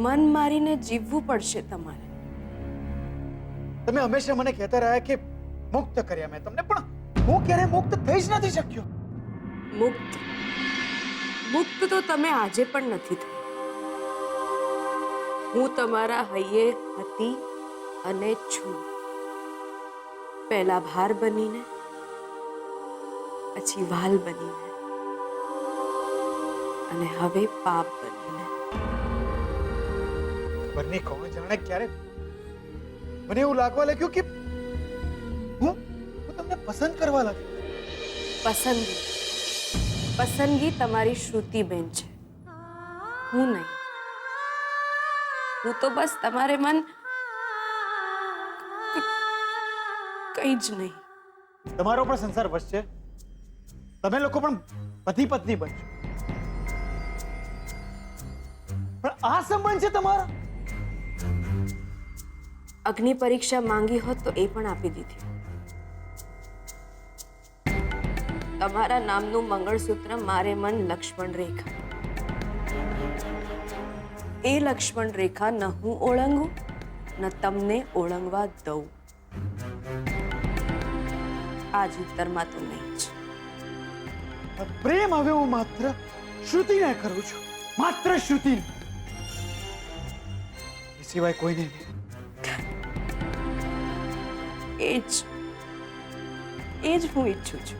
મન મારીને જીવવું પડશે તમારે. તમે હંમેશા મને કહેતા રહ્યા કે મુક્ત કર્યા મેં તમને, પણ હું ક્યારે મુક્ત થઈ જ નથી શક્યો. મુક્ત તો તમે આજે પણ નથી થઈ. હું તમારા હૈયે હતી અને છું. પહેલા ભાર બનીને, પછી વાલ બનીને, અને હવે પાપ બનીને. ખબર નહીં કોણ જાણે ક્યારે મને એવું લાગવા લાગ્યું કે હું તમને પસંદ કરવા લાગ્યો. પસંદગી તમારી શ્રુતિબેન છે, હું નહીં. હું તો બસ તમારે મન કઈ જ નહીં. તમારો પણ સંસાર વસશે, તમે લોકો પણ પતિ પત્ની બનશો, પણ આ સંબંધ છે તમારો. અગ્નિ પરીક્ષા માંગી હોત તો એ પણ આપી દીધી. તમારા નામનું મંગળસૂત્ર મારે મન લક્ષ્મણ રેખા. એ લક્ષ્મણ રેખા ન હું ઓળંગું ન તમને ઓળંગવા દઉં. આજ ઉત્તરમાં તો નહીં જ. પ્રેમ હવે હું માત્ર શ્રુતિને કરું છું, માત્ર શ્રુતિને, એ સિવાય કોઈને નહીં. એ જ હું ઈચ્છું છું.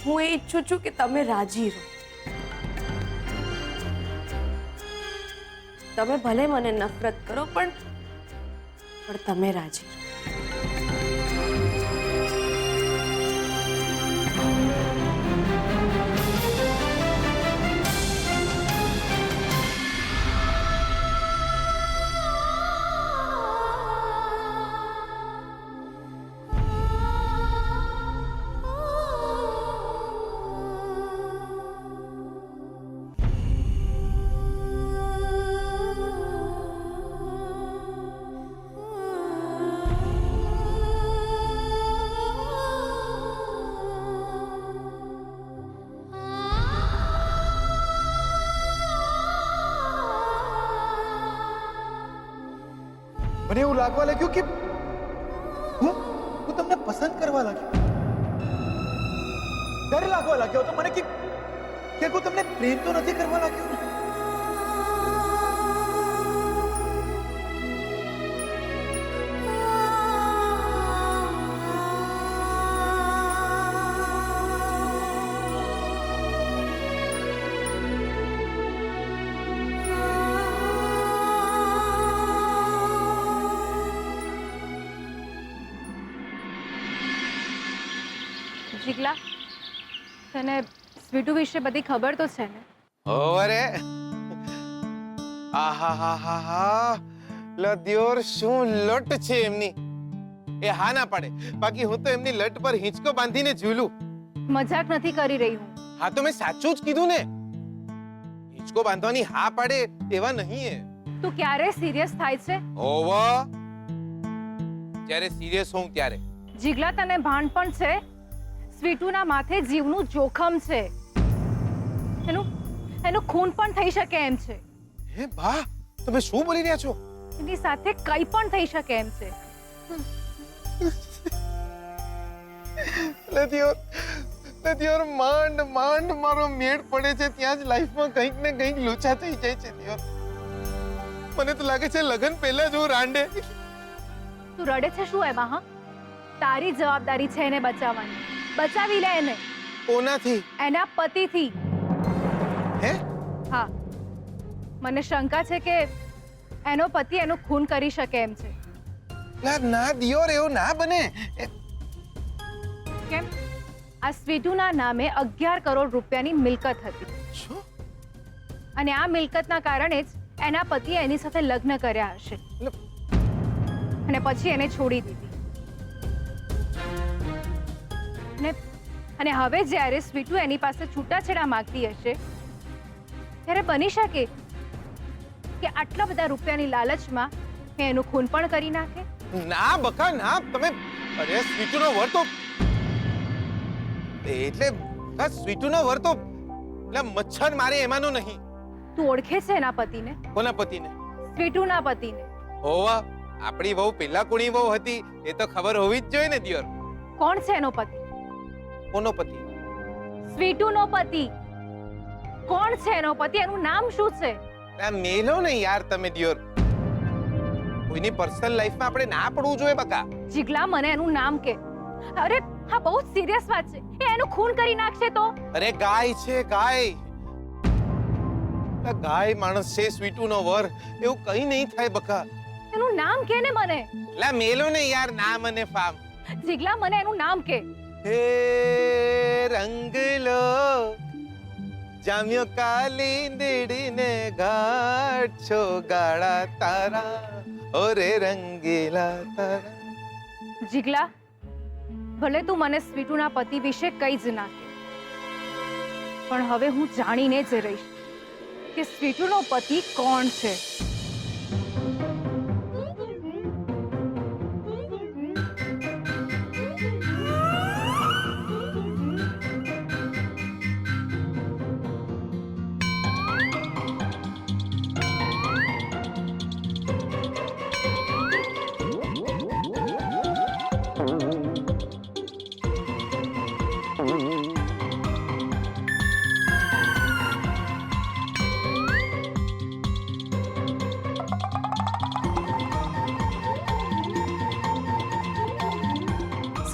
હું એ ઈચ્છું છું કે તમે રાજી રહો. તમે ભલે મને નફરત કરો, પણ તમે રાજી રહો. મને એવું લાગવા લાગ્યું કે હું તમને પસંદ કરવા લાગ્યો. ડર લાગવા લાગ્યો તો મને કે હું તમને પ્રેમ તો નથી કરવા લાગ્યો ને. જીગલા, તને સ્વીટુ વિશે બધી ખબર તો છે ને? ઓરે આહાહાહા, લદ્યોર શું લટ છે એમની. એ હા ના પાડે, બાકી હું તો એમની લટ પર હિંચકો બાંધીને ઝૂલું. મજાક નથી કરી રહી હું. હા તો મેં સાચું જ કીધું ને. હિંચકો બાંધવાની હા પાડે તેવા નહીં એ. તું ક્યારે સિરિયસ થાય છે? ઓવા, જ્યારે સિરિયસ હોઉં ત્યારે. જીગલા, તને ભાન પણ છે સ્વીટુના માથે જીવનું જોખમ છે. એનું ખૂન પણ થઈ શકે એમ છે. હે બા, તમે શું બોલી રહ્યા છો? એની સાથે કંઈ પણ થઈ શકે એમ છે. લદ્યોર માંડ મારો મેળ પડે છે ત્યાં જ લાઈફમાં કંઈક ને કંઈક લોચા થઈ જાય છે. દિયોર, મને તો લાગે છે લગન પહેલા જ હું રાંડે. તું રડે છે શું એમાં? હા, તારી જવાબદારી છે એને બચાવવાની. બચાવી લે એને. કોનાથી? એના પતિથી. હે? હા, મને શંકા છે કે એનો પતિ એનું ખૂન કરી શકે એમ છે. ના દિયોર, એવું ના બને. કેમ? આ સ્વીટુના નામે 11 કરોડ રૂપિયાની મિલકત હતી. શું? અને આ મિલકતના કારણે જ એના પતિએ એની સાથે લગ્ન કર્યા હશે અને પછી એને છોડી દીધી. અને હવે જ્યારે સ્વીટુ એની પાસે છૂટાછેડા માંગતી હશે ત્યારે બની શકે કે આટલા બધા રૂપિયાની લાલચમાં એનું ખૂન પણ કરી નાખે. ના બકા ના, તમે અરે સ્વીટુનો વર તો એટલે સ્વીટુનો વર તો એટલે મચ્છર મારે એમાંનો નહીં. તું ઓળખે છે એના પતિને? કોના પતિને? સ્વીટુના પતિને. હોવા આપણી વહુ પેલા કોની વહુ હતી એ તો ખબર હોવી જ જોઈએ ને દિયોર. કોણ છે એનો પતિ? કોનો પતિ? સ્વીટુનો પતિ. કોણ છે એનો પતિ? એનું નામ શું છે? આ મેલો ને યાર તમે દિયોર. કોઈની પર્સનલ લાઈફમાં આપણે ના પડવું જોઈએ બકા. જીગલા, મને એનું નામ કે. અરે હા, બહુ સિરિયસ વાત છે. એ એનું ખૂન કરી નાખશે તો? અરે ગાય છે ગાય. આ ગાય માણસ છે, સ્વીટુનો વર, એવું કઈ નહીં થાય બકા. એનું નામ કે ને મને. લા મેલો ને યાર નામ અને ફામ. જીગલા, મને એનું નામ કે. હે રંગલો જામ્યો કાલી દીડીને ઘાટ છો ગાળા તારા ઓરે રંગીલા તારા. જીગલા, ભલે તું મને સ્વીટુના પતિ વિશે કઈ જ ના કે, પણ હવે હું જાણીને જ રહીશ કે સ્વીટુનો પતિ કોણ છે.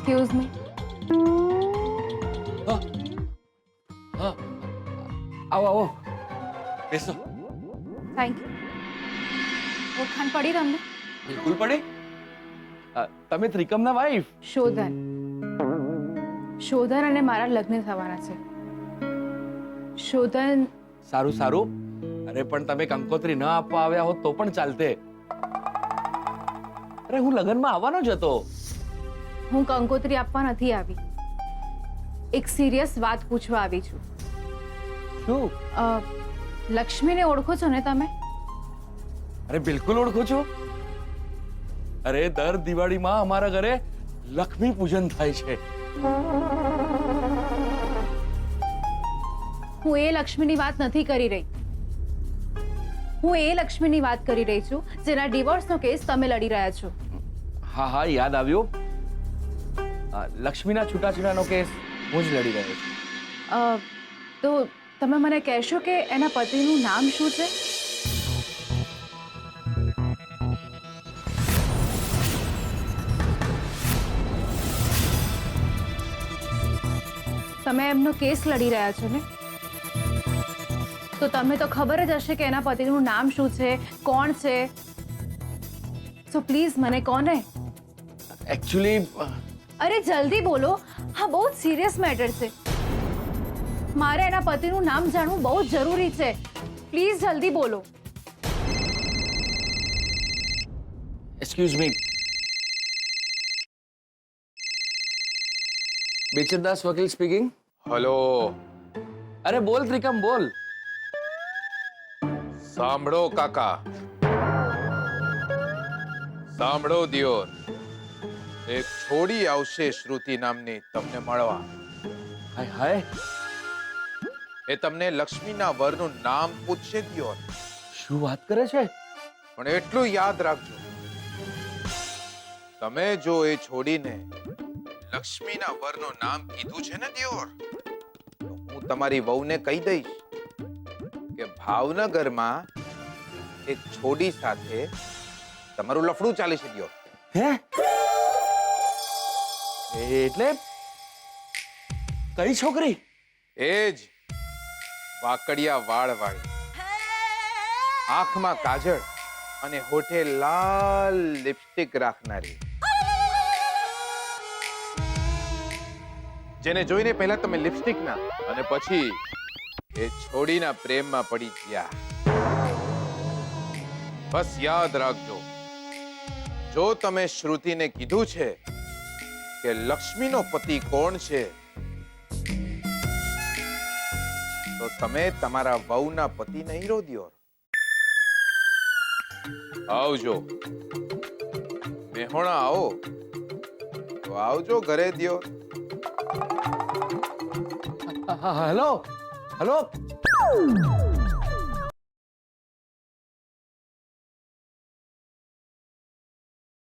Excuse me. હા, આવો આવો, બેસો. Thank you. ઓળખાણ પડી તમને? બિલકુલ પડી. તમે ત્રિકમના વાઈફ? શોધન. શોધન અને મારા લગ્ન થવાના છે. શોધન. સારું સારું. અરે પણ તમે કંકોત્રી ન આપવા આવ્યા હોત તો પણ ચાલતે. અરે હું લગ્નમાં આવવાનો જ હતો. હું કંકોત્રી આપવા નથી આવી. એક સિરિયસ વાત પૂછવા આવી છું. શું? લક્ષ્મીને ઓળખો છો ને તમે? અરે બિલકુલ ઓળખું છું. અરે દર દિવાળીમાં અમારા ઘરે લક્ષ્મી પૂજન થાય છે. હું એ લક્ષ્મીની વાત નથી કરી રહી. હું એ લક્ષ્મીની વાત કરી રહી છું જેના ડિવોર્સનો કેસ તમે લડી રહ્યા છો. હા હા, યાદ આવ્યું. લક્ષ્મીના છૂટાછેડાનો કેસ હું જ લડી રહ્યો છું. તો તમે મને કહેશો કે એના પતિનું નામ શું છે? તમે એમનો કેસ લડી રહ્યા છો ને, તો તમને તો ખબર જ હશે કે એના પતિનું નામ શું છે, કોણ છે. સો પ્લીઝ મને કોને? એકચ્યુઅલી અરે જલ્દી બોલો, હા બહુ જ સિરિયસ મેટર છે. મારે એના પતિનું નામ જાણવું બહુ જ જરૂરી છે. પ્લીઝ જલ્દી બોલો. Excuse me. બેચરદાસ વકીલ સ્પીકિંગ. હલો. અરે બોલ ત્રિકમ, બોલ. સાંભળો કાકા, સાંભળો દિયોર. એક છોડી આવશે શ્રુતિ નામની તમને મળવા. હાય હાય, એ તમને લક્ષ્મીના વરનું નામ પૂછશે દિયોર. શું વાત કરે છે? પણ એટલું યાદ રાખજો, તમે જો એ છોડીને લક્ષ્મીના વરનું નામ કીધું છે ને દિયોર, તો હું તમારી વહુને કહી દઈશ કે ભાવનગરમાં એક છોડી સાથે તમારું લફડું ચાલે છે દિયોર. હે? એટલે કઈ છોકરી? એ જ વાકડિયા વાળ વાળી, આંખમાં કાજળ અને હોઠે લાલ લિપસ્ટિક રાખનારી, જેને જોઈને પહેલા તમે લિપસ્ટિક ના અને પછી એ છોડીના પ્રેમમાં પડી ગયા. બસ યાદ રાખજો, જો તમે શ્રુતિને કીધું છે કે લક્ષ્મીનો પતિ કોણ છે, તો તમે તમારા વહુના પતિ નહીં રો દિયોર. આવજો મેહોણા, આવો તો આવજો ઘરે દિયોર. Hello, hello